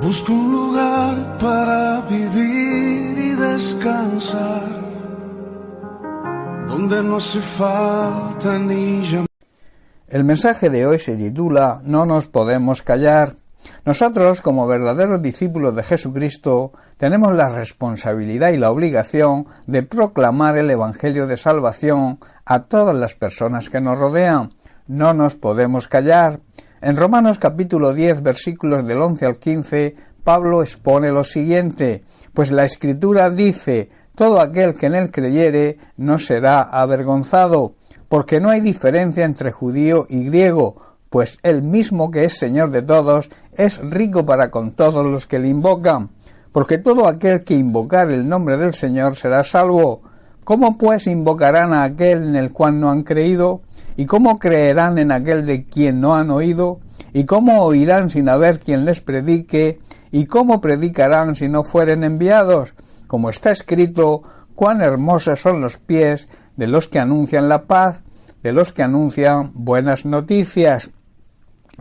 Busco un lugar para vivir y descansar, donde no hace falta ni llamar. El mensaje de hoy se titula No nos podemos callar. Nosotros, como verdaderos discípulos de Jesucristo, tenemos la responsabilidad y la obligación de proclamar el Evangelio de salvación a todas las personas que nos rodean. No nos podemos callar. En Romanos capítulo 10, versículos del 11 al 15, Pablo expone lo siguiente: pues la Escritura dice, todo aquel que en él creyere no será avergonzado, porque no hay diferencia entre judío y griego, pues él mismo que es Señor de todos, es rico para con todos los que le invocan, porque todo aquel que invocar el nombre del Señor será salvo. ¿Cómo pues invocarán a aquel en el cual no han creído? ¿Y cómo creerán en aquel de quien no han oído? ¿Y cómo oirán sin haber quien les predique? ¿Y cómo predicarán si no fueren enviados? Como está escrito, cuán hermosos son los pies de los que anuncian la paz, de los que anuncian buenas noticias.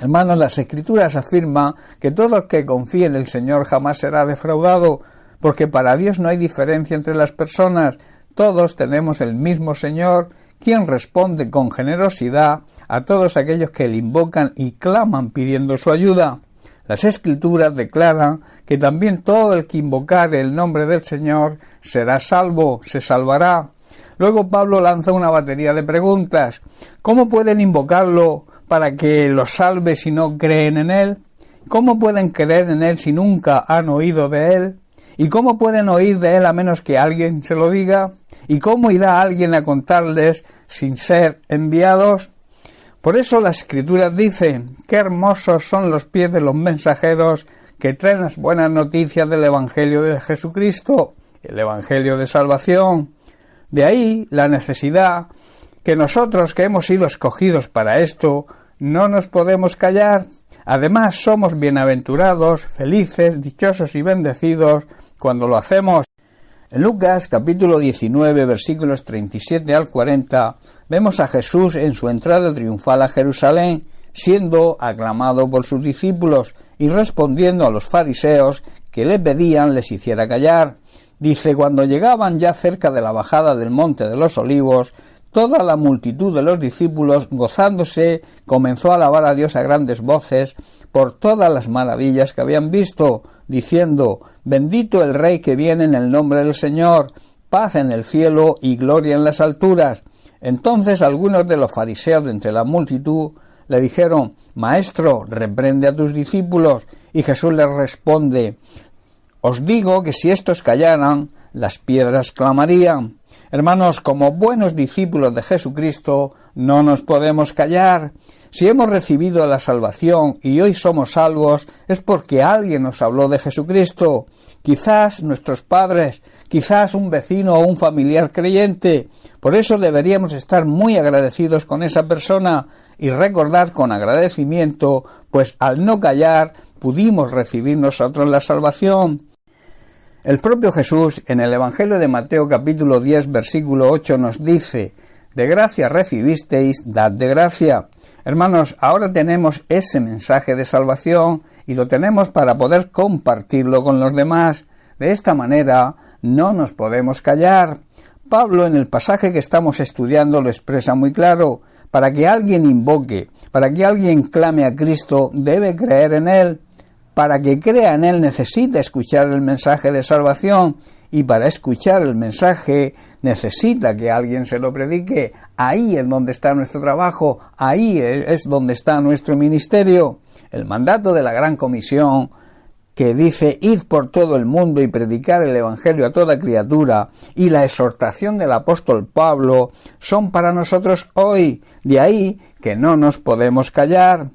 Hermanos, las Escrituras afirman que todo el que confíe en el Señor jamás será defraudado, porque para Dios no hay diferencia entre las personas. Todos tenemos el mismo Señor, quien responde con generosidad a todos aquellos que le invocan y claman pidiendo su ayuda. Las Escrituras declaran que también todo el que invocare el nombre del Señor será salvo, se salvará. Luego Pablo lanza una batería de preguntas. ¿Cómo pueden invocarlo para que los salve si no creen en él? ¿Cómo pueden creer en él si nunca han oído de él? ¿Y cómo pueden oír de él a menos que alguien se lo diga? ¿Y cómo irá alguien a contarles sin ser enviados? Por eso las Escrituras dicen, qué hermosos son los pies de los mensajeros que traen las buenas noticias del Evangelio de Jesucristo, el Evangelio de salvación. De ahí la necesidad que nosotros que hemos sido escogidos para esto, no nos podemos callar. Además somos bienaventurados, felices, dichosos y bendecidos cuando lo hacemos. En Lucas capítulo 19 versículos 37 al 40 vemos a Jesús en su entrada triunfal a Jerusalén, siendo aclamado por sus discípulos y respondiendo a los fariseos que le pedían les hiciera callar. Dice, cuando llegaban ya cerca de la bajada del monte de los Olivos, toda la multitud de los discípulos, gozándose, comenzó a alabar a Dios a grandes voces por todas las maravillas que habían visto, diciendo, bendito el Rey que viene en el nombre del Señor, paz en el cielo y gloria en las alturas. Entonces algunos de los fariseos de entre la multitud le dijeron, Maestro, reprende a tus discípulos. Y Jesús les responde, os digo que si estos callaran, las piedras clamarían. Hermanos, como buenos discípulos de Jesucristo, no nos podemos callar. Si hemos recibido la salvación y hoy somos salvos, es porque alguien nos habló de Jesucristo. Quizás nuestros padres, quizás un vecino o un familiar creyente. Por eso deberíamos estar muy agradecidos con esa persona y recordar con agradecimiento, pues al no callar pudimos recibir nosotros la salvación. El propio Jesús, en el Evangelio de Mateo capítulo 10, versículo 8, nos dice, de gracia recibisteis, dad de gracia. Hermanos, ahora tenemos ese mensaje de salvación y lo tenemos para poder compartirlo con los demás. De esta manera no nos podemos callar. Pablo, en el pasaje que estamos estudiando, lo expresa muy claro. Para que alguien invoque, para que alguien clame a Cristo, debe creer en Él. Para que crea en Él necesita escuchar el mensaje de salvación y para escuchar el mensaje necesita que alguien se lo predique. Ahí es donde está nuestro trabajo, ahí es donde está nuestro ministerio. El mandato de la Gran Comisión que dice id por todo el mundo y predicar el Evangelio a toda criatura y la exhortación del apóstol Pablo son para nosotros hoy. De ahí que no nos podemos callar.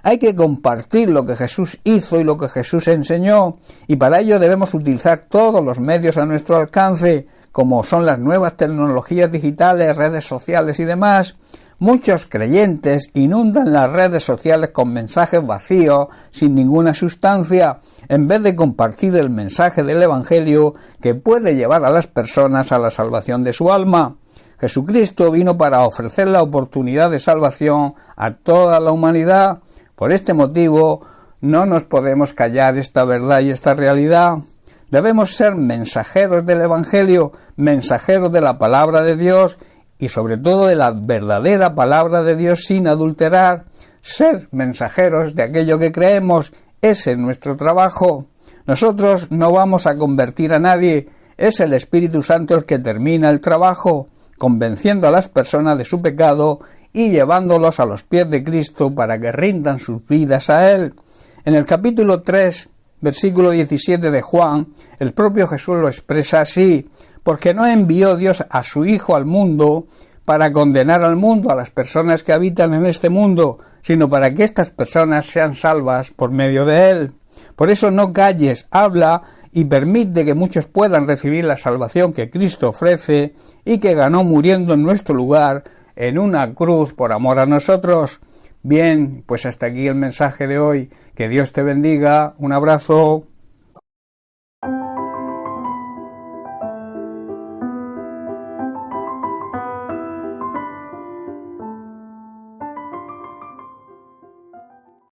Hay que compartir lo que Jesús hizo y lo que Jesús enseñó, y para ello debemos utilizar todos los medios a nuestro alcance, como son las nuevas tecnologías digitales, redes sociales y demás. Muchos creyentes inundan las redes sociales con mensajes vacíos, sin ninguna sustancia, en vez de compartir el mensaje del Evangelio que puede llevar a las personas a la salvación de su alma. Jesucristo vino para ofrecer la oportunidad de salvación a toda la humanidad. Por este motivo, no nos podemos callar esta verdad y esta realidad. Debemos ser mensajeros del Evangelio, mensajeros de la palabra de Dios y sobre todo de la verdadera palabra de Dios sin adulterar. Ser mensajeros de aquello que creemos, ese es nuestro trabajo. Nosotros no vamos a convertir a nadie, es el Espíritu Santo el que termina el trabajo, convenciendo a las personas de su pecado y llevándolos a los pies de Cristo para que rindan sus vidas a Él. En el capítulo 3, versículo 17 de Juan, el propio Jesús lo expresa así: porque no envió Dios a su Hijo al mundo para condenar al mundo, a las personas que habitan en este mundo, sino para que estas personas sean salvas por medio de Él. Por eso no calles, habla y permite que muchos puedan recibir la salvación que Cristo ofrece y que ganó muriendo en nuestro lugar en una cruz por amor a nosotros. Bien, pues hasta aquí el mensaje de hoy. Que Dios te bendiga. Un abrazo.